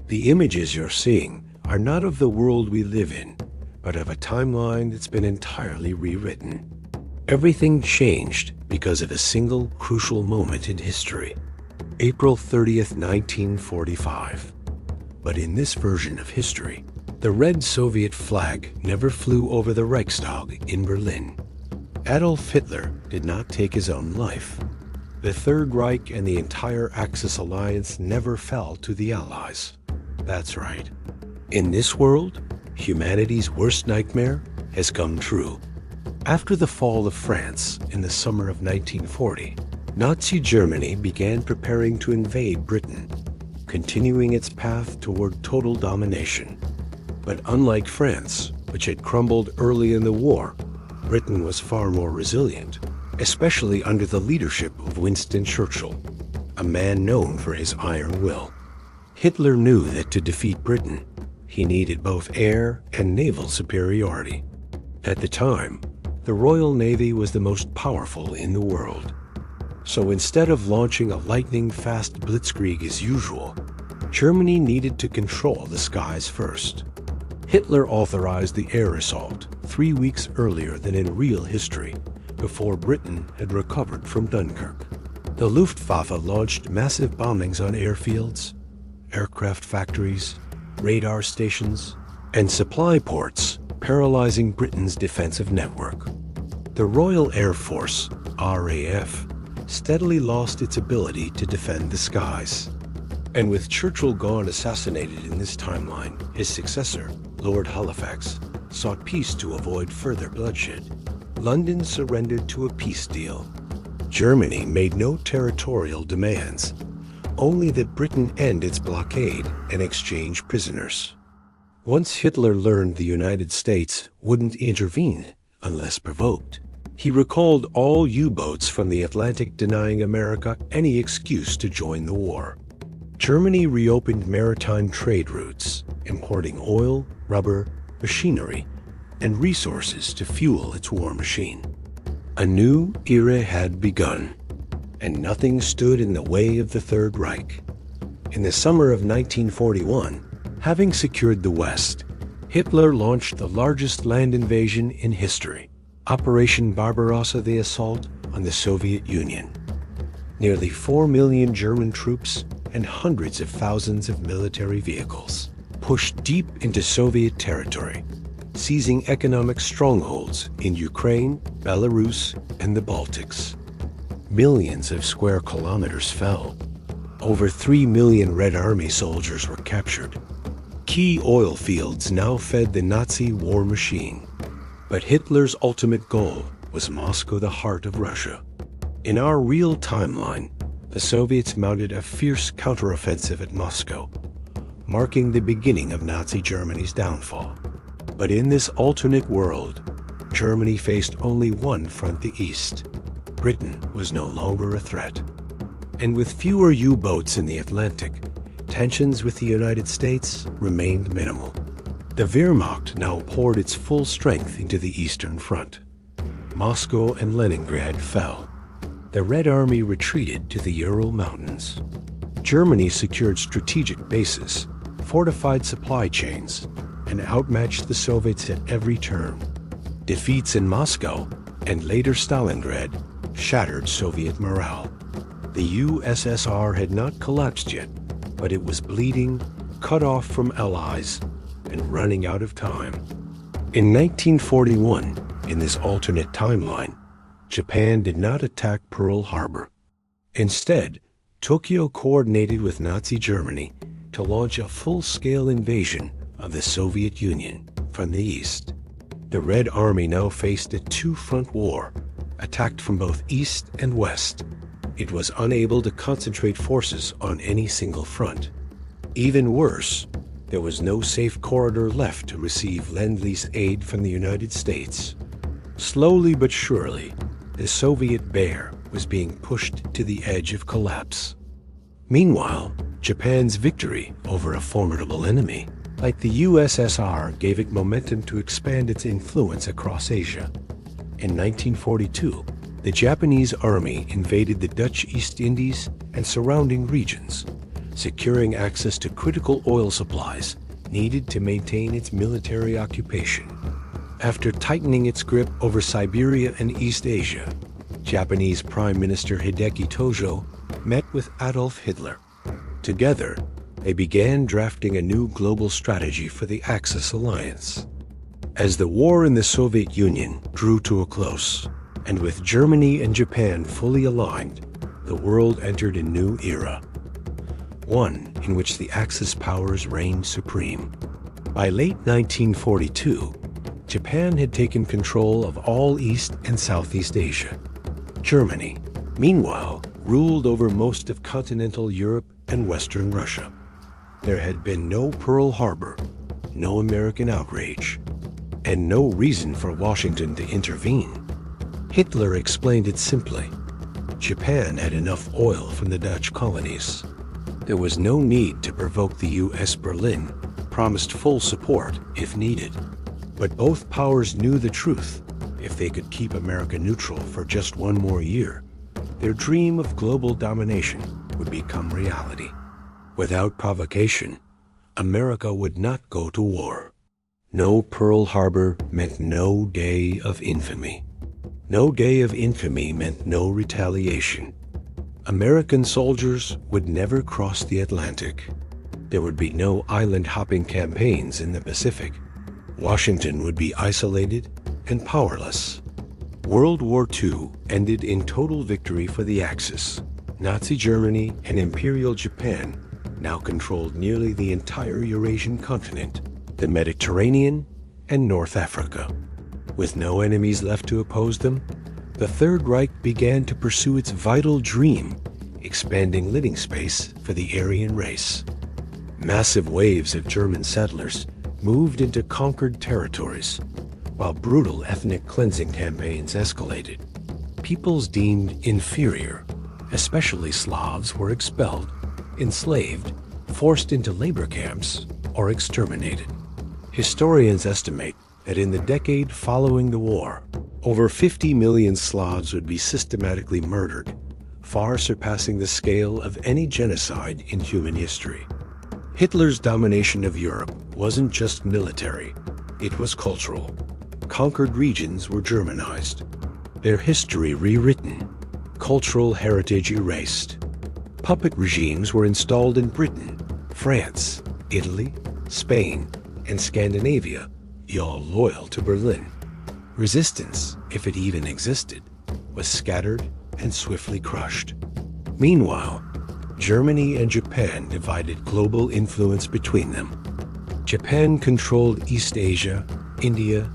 The images you're seeing are not of the world we live in, but of a timeline that's been entirely rewritten. Everything changed because of a single crucial moment in history. April 30th, 1945. But in this version of history, the red Soviet flag never flew over the Reichstag in Berlin. Adolf Hitler did not take his own life. The Third Reich and the entire Axis alliance never fell to the Allies. That's right. In this world, humanity's worst nightmare has come true. After the fall of France in the summer of 1940, Nazi Germany began preparing to invade Britain, continuing its path toward total domination. But unlike France, which had crumbled early in the war, Britain was far more resilient, especially under the leadership of Winston Churchill, a man known for his iron will. Hitler knew that to defeat Britain, he needed both air and naval superiority. At the time, the Royal Navy was the most powerful in the world. So instead of launching a lightning-fast blitzkrieg as usual, Germany needed to control the skies first. Hitler authorized the air assault 3 weeks earlier than in real history, before Britain had recovered from Dunkirk. The Luftwaffe launched massive bombings on airfields, aircraft factories, radar stations, and supply ports, paralyzing Britain's defensive network. The Royal Air Force, RAF, steadily lost its ability to defend the skies. And with Churchill gone assassinated in this timeline, his successor, Lord Halifax, sought peace to avoid further bloodshed. London surrendered to a peace deal. Germany made no territorial demands, only that Britain end its blockade and exchange prisoners. Once Hitler learned the United States wouldn't intervene unless provoked, he recalled all U-boats from the Atlantic, denying America any excuse to join the war. Germany reopened maritime trade routes, importing oil, rubber, machinery, and resources to fuel its war machine. A new era had begun, and nothing stood in the way of the Third Reich. In the summer of 1941, having secured the West, Hitler launched the largest land invasion in history, Operation Barbarossa, the assault on the Soviet Union. Nearly 4 million German troops and hundreds of thousands of military vehicles pushed deep into Soviet territory, seizing economic strongholds in Ukraine, Belarus, and the Baltics. Millions of square kilometers fell. Over 3 million Red Army soldiers were captured. Key oil fields now fed the Nazi war machine. But Hitler's ultimate goal was Moscow, the heart of Russia. In our real timeline, the Soviets mounted a fierce counteroffensive at Moscow, marking the beginning of Nazi Germany's downfall. But in this alternate world, Germany faced only one front: the East. Britain was no longer a threat. And with fewer U-boats in the Atlantic, tensions with the United States remained minimal. The Wehrmacht now poured its full strength into the Eastern Front. Moscow and Leningrad fell. The Red Army retreated to the Ural Mountains. Germany secured strategic bases, fortified supply chains, and outmatched the Soviets at every turn. Defeats in Moscow and later Stalingrad shattered Soviet morale. The USSR had not collapsed yet, but it was bleeding, cut off from allies, and running out of time. In 1941, in this alternate timeline, Japan did not attack Pearl Harbor. Instead, Tokyo coordinated with Nazi Germany to launch a full-scale invasion of the Soviet Union from the east. The Red Army now faced a two-front war, attacked from both east and west. It was unable to concentrate forces on any single front. Even worse, there was no safe corridor left to receive Lend-Lease aid from the United States. Slowly but surely, the Soviet bear was being pushed to the edge of collapse. Meanwhile, Japan's victory over a formidable enemy, like the USSR, gave it momentum to expand its influence across Asia. In 1942, the Japanese army invaded the Dutch East Indies and surrounding regions, securing access to critical oil supplies needed to maintain its military occupation. After tightening its grip over Siberia and East Asia, Japanese Prime Minister Hideki Tojo met with Adolf Hitler. Together, they began drafting a new global strategy for the Axis alliance. As the war in the Soviet Union drew to a close, and with Germany and Japan fully aligned, the world entered a new era. One in which the Axis powers reigned supreme. By late 1942, Japan had taken control of all East and Southeast Asia. Germany, meanwhile, ruled over most of continental Europe and Western Russia. There had been no Pearl Harbor, no American outrage, and no reason for Washington to intervene. Hitler explained it simply. Japan had enough oil from the Dutch colonies. There was no need to provoke the U.S. Berlin promised full support if needed. But both powers knew the truth. If they could keep America neutral for just one more year, their dream of global domination would become reality. Without provocation, America would not go to war. No Pearl Harbor meant no day of infamy. No day of infamy meant no retaliation. American soldiers would never cross the Atlantic. There would be no island-hopping campaigns in the Pacific. Washington would be isolated and powerless. World War II ended in total victory for the Axis. Nazi Germany and Imperial Japan now controlled nearly the entire Eurasian continent, the Mediterranean, and North Africa. With no enemies left to oppose them, the Third Reich began to pursue its vital dream, expanding living space for the Aryan race. Massive waves of German settlers moved into conquered territories, while brutal ethnic cleansing campaigns escalated. Peoples deemed inferior, especially Slavs, were expelled, enslaved, forced into labor camps, or exterminated. Historians estimate that in the decade following the war, over 50 million Slavs would be systematically murdered, far surpassing the scale of any genocide in human history. Hitler's domination of Europe wasn't just military, it was cultural. Conquered regions were Germanized, their history rewritten, cultural heritage erased. Puppet regimes were installed in Britain, France, Italy, Spain, and Scandinavia, all loyal to Berlin. Resistance, if it even existed, was scattered and swiftly crushed. Meanwhile, Germany and Japan divided global influence between them. Japan controlled East Asia, India,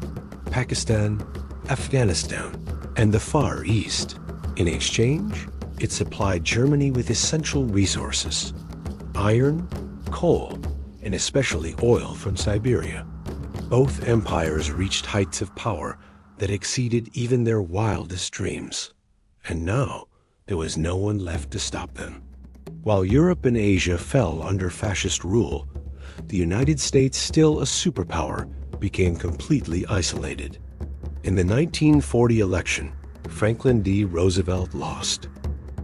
Pakistan, Afghanistan, and the Far East. In exchange, it supplied Germany with essential resources: iron, coal, and especially oil from Siberia. Both empires reached heights of power that exceeded even their wildest dreams. And now, there was no one left to stop them. While Europe and Asia fell under fascist rule, the United States, still a superpower, became completely isolated. In the 1940 election, Franklin D. Roosevelt lost.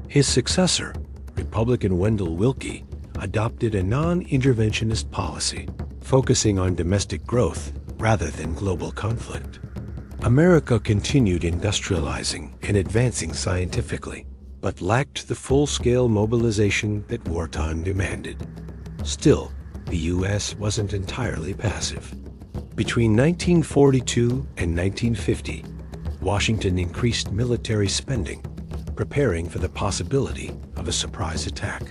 His successor, Republican Wendell Willkie, adopted a non-interventionist policy, focusing on domestic growth rather than global conflict. America continued industrializing and advancing scientifically, but lacked the full-scale mobilization that wartime demanded. Still, the U.S. wasn't entirely passive. Between 1942 and 1950, Washington increased military spending, preparing for the possibility of a surprise attack.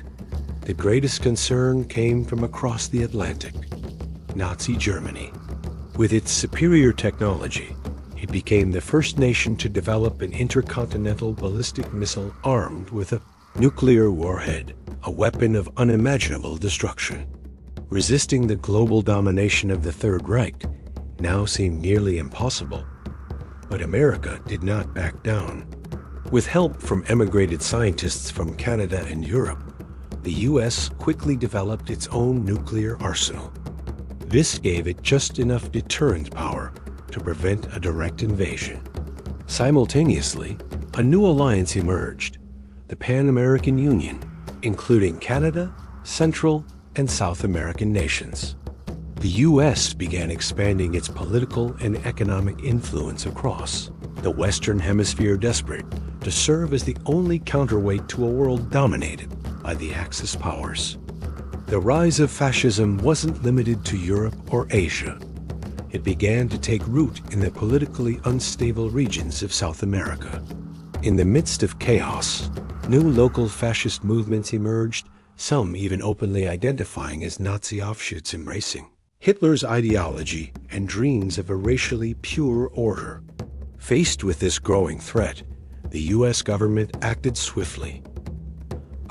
The greatest concern came from across the Atlantic: Nazi Germany. With its superior technology, it became the first nation to develop an intercontinental ballistic missile armed with a nuclear warhead, a weapon of unimaginable destruction. Resisting the global domination of the Third Reich now seemed nearly impossible. But America did not back down. With help from emigrated scientists from Canada and Europe, the U.S. quickly developed its own nuclear arsenal. This gave it just enough deterrent power to prevent a direct invasion. Simultaneously, a new alliance emerged: the Pan-American Union, including Canada, Central, and South American nations. The U.S. began expanding its political and economic influence across the Western Hemisphere, desperate to serve as the only counterweight to a world dominated by the Axis powers. The rise of fascism wasn't limited to Europe or Asia. It began to take root in the politically unstable regions of South America. In the midst of chaos, new local fascist movements emerged, some even openly identifying as Nazi offshoots embracing Hitler's ideology and dreams of a racially pure order. Faced with this growing threat, the U.S. government acted swiftly,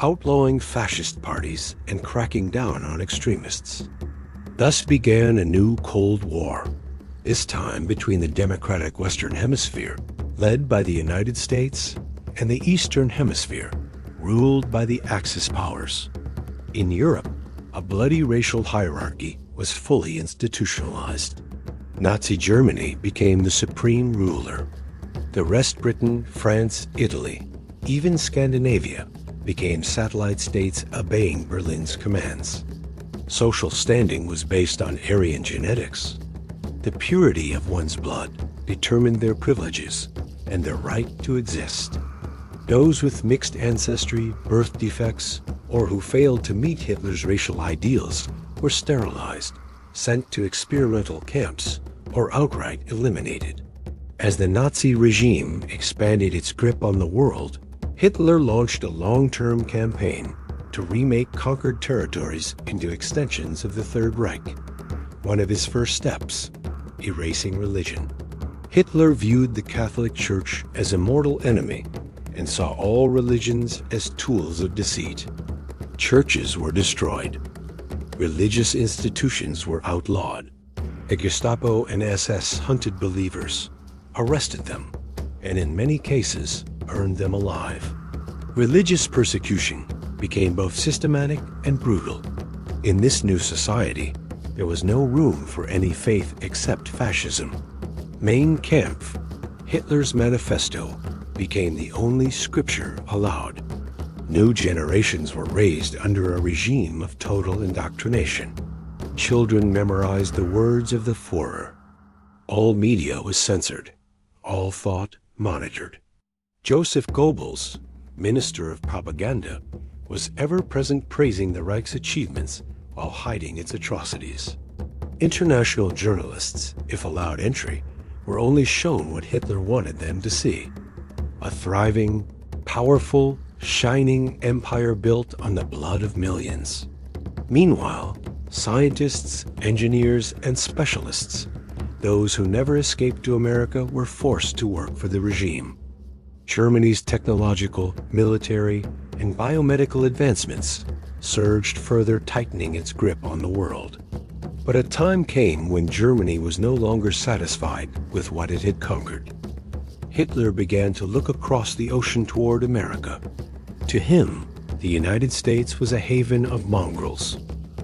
outlawing fascist parties and cracking down on extremists. Thus began a new Cold War, this time between the democratic Western Hemisphere, led by the United States, and the Eastern Hemisphere, ruled by the Axis powers. In Europe, a bloody racial hierarchy was fully institutionalized. Nazi Germany became the supreme ruler. The rest, Britain, France, Italy, even Scandinavia, became satellite states obeying Berlin's commands. Social standing was based on Aryan genetics. The purity of one's blood determined their privileges and their right to exist. Those with mixed ancestry, birth defects, or who failed to meet Hitler's racial ideals were sterilized, sent to experimental camps, or outright eliminated. As the Nazi regime expanded its grip on the world, Hitler launched a long-term campaign to remake conquered territories into extensions of the Third Reich. One of his first steps, erasing religion. Hitler viewed the Catholic Church as a mortal enemy and saw all religions as tools of deceit. Churches were destroyed. Religious institutions were outlawed. The Gestapo and SS hunted believers, arrested them, and in many cases, burned them alive. Religious persecution became both systematic and brutal. In this new society, there was no room for any faith except fascism. Mein Kampf, Hitler's manifesto, became the only scripture allowed. New generations were raised under a regime of total indoctrination. Children memorized the words of the Führer. All media was censored, all thought monitored. Joseph Goebbels, Minister of Propaganda, was ever-present praising the Reich's achievements while hiding its atrocities. International journalists, if allowed entry, were only shown what Hitler wanted them to see: a thriving, powerful, shining empire built on the blood of millions. Meanwhile, scientists, engineers, and specialists, those who never escaped to America, were forced to work for the regime. Germany's technological, military, and biomedical advancements surged, further tightening its grip on the world. But a time came when Germany was no longer satisfied with what it had conquered. Hitler began to look across the ocean toward America. To him, the United States was a haven of mongrels,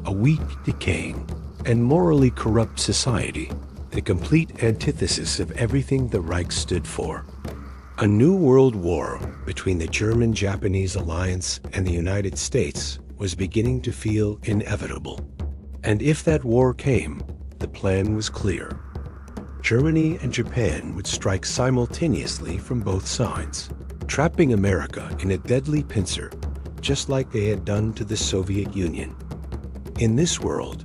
a weak, decaying, and morally corrupt society, the complete antithesis of everything the Reich stood for. A new world war between the German-Japanese alliance and the United States was beginning to feel inevitable. And if that war came, the plan was clear. Germany and Japan would strike simultaneously from both sides, trapping America in a deadly pincer, just like they had done to the Soviet Union. In this world,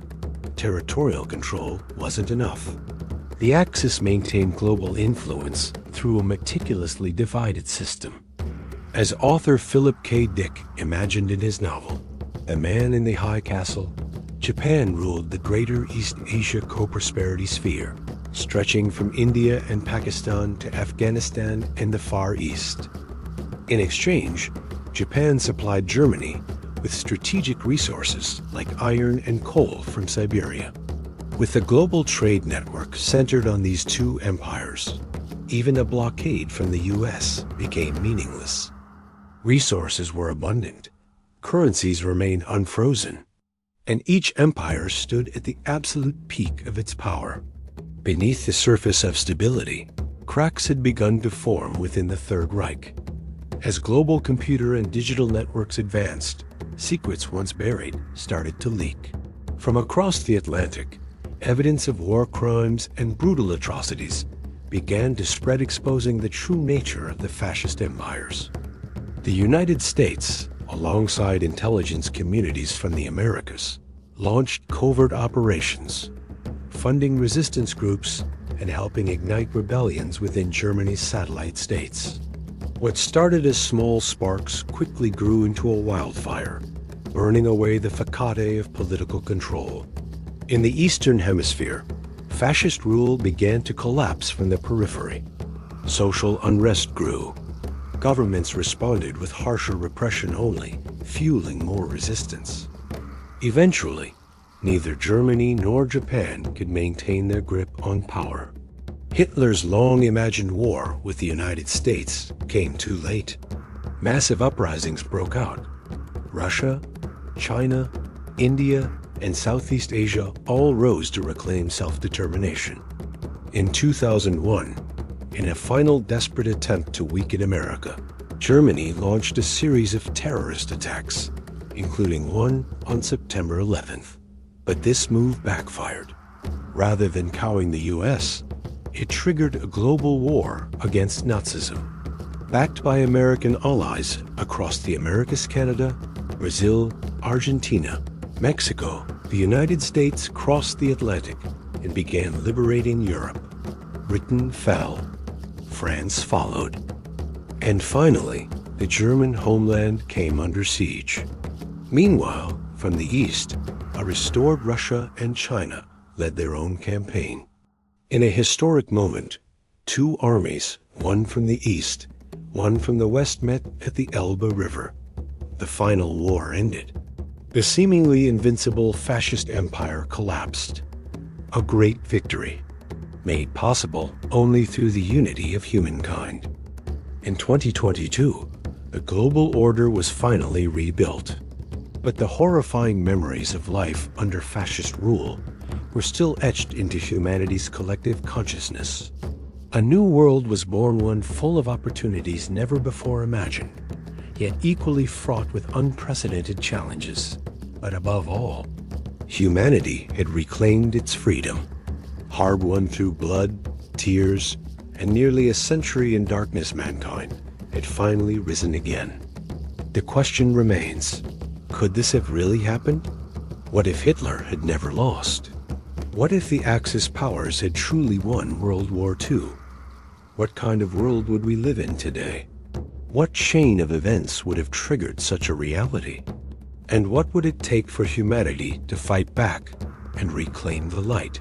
territorial control wasn't enough. The Axis maintained global influence through a meticulously divided system. As author Philip K. Dick imagined in his novel, The Man in the High Castle, Japan ruled the greater East Asia co-prosperity sphere, stretching from India and Pakistan to Afghanistan and the Far East. In exchange, Japan supplied Germany with strategic resources like iron and coal from Siberia. With the global trade network centered on these two empires, even a blockade from the US became meaningless. Resources were abundant, currencies remained unfrozen, and each empire stood at the absolute peak of its power. Beneath the surface of stability, cracks had begun to form within the Third Reich. As global computer and digital networks advanced, secrets once buried started to leak. From across the Atlantic, evidence of war crimes and brutal atrocities began to spread, exposing the true nature of the fascist empires. The United States, alongside intelligence communities from the Americas, launched covert operations, funding resistance groups and helping ignite rebellions within Germany's satellite states. What started as small sparks quickly grew into a wildfire, burning away the facade of political control. In the Eastern Hemisphere, fascist rule began to collapse from the periphery. Social unrest grew. Governments responded with harsher repression only, fueling more resistance. Eventually, neither Germany nor Japan could maintain their grip on power. Hitler's long-imagined war with the United States came too late. Massive uprisings broke out. Russia, China, India, and Southeast Asia all rose to reclaim self-determination. In 2001, in a final desperate attempt to weaken America, Germany launched a series of terrorist attacks, including one on September 11th. But this move backfired. Rather than cowing the US, it triggered a global war against Nazism. Backed by American allies across the Americas, Canada, Brazil, Argentina, Mexico, the United States crossed the Atlantic and began liberating Europe. Britain fell. France followed. And finally, the German homeland came under siege. Meanwhile, from the east, a restored Russia and China led their own campaign. In a historic moment, two armies, one from the east, one from the west, met at the Elbe River. The final war ended. The seemingly invincible fascist empire collapsed. A great victory, made possible only through the unity of humankind. In 2022, the global order was finally rebuilt. But the horrifying memories of life under fascist rule were still etched into humanity's collective consciousness. A new world was born, one full of opportunities never before imagined, yet equally fraught with unprecedented challenges. But above all, humanity had reclaimed its freedom, hard-won through blood, tears, and nearly a century in darkness. Mankind had finally risen again. The question remains, could this have really happened? What if Hitler had never lost? What if the Axis powers had truly won World War II? What kind of world would we live in today? What chain of events would have triggered such a reality? And what would it take for humanity to fight back and reclaim the light?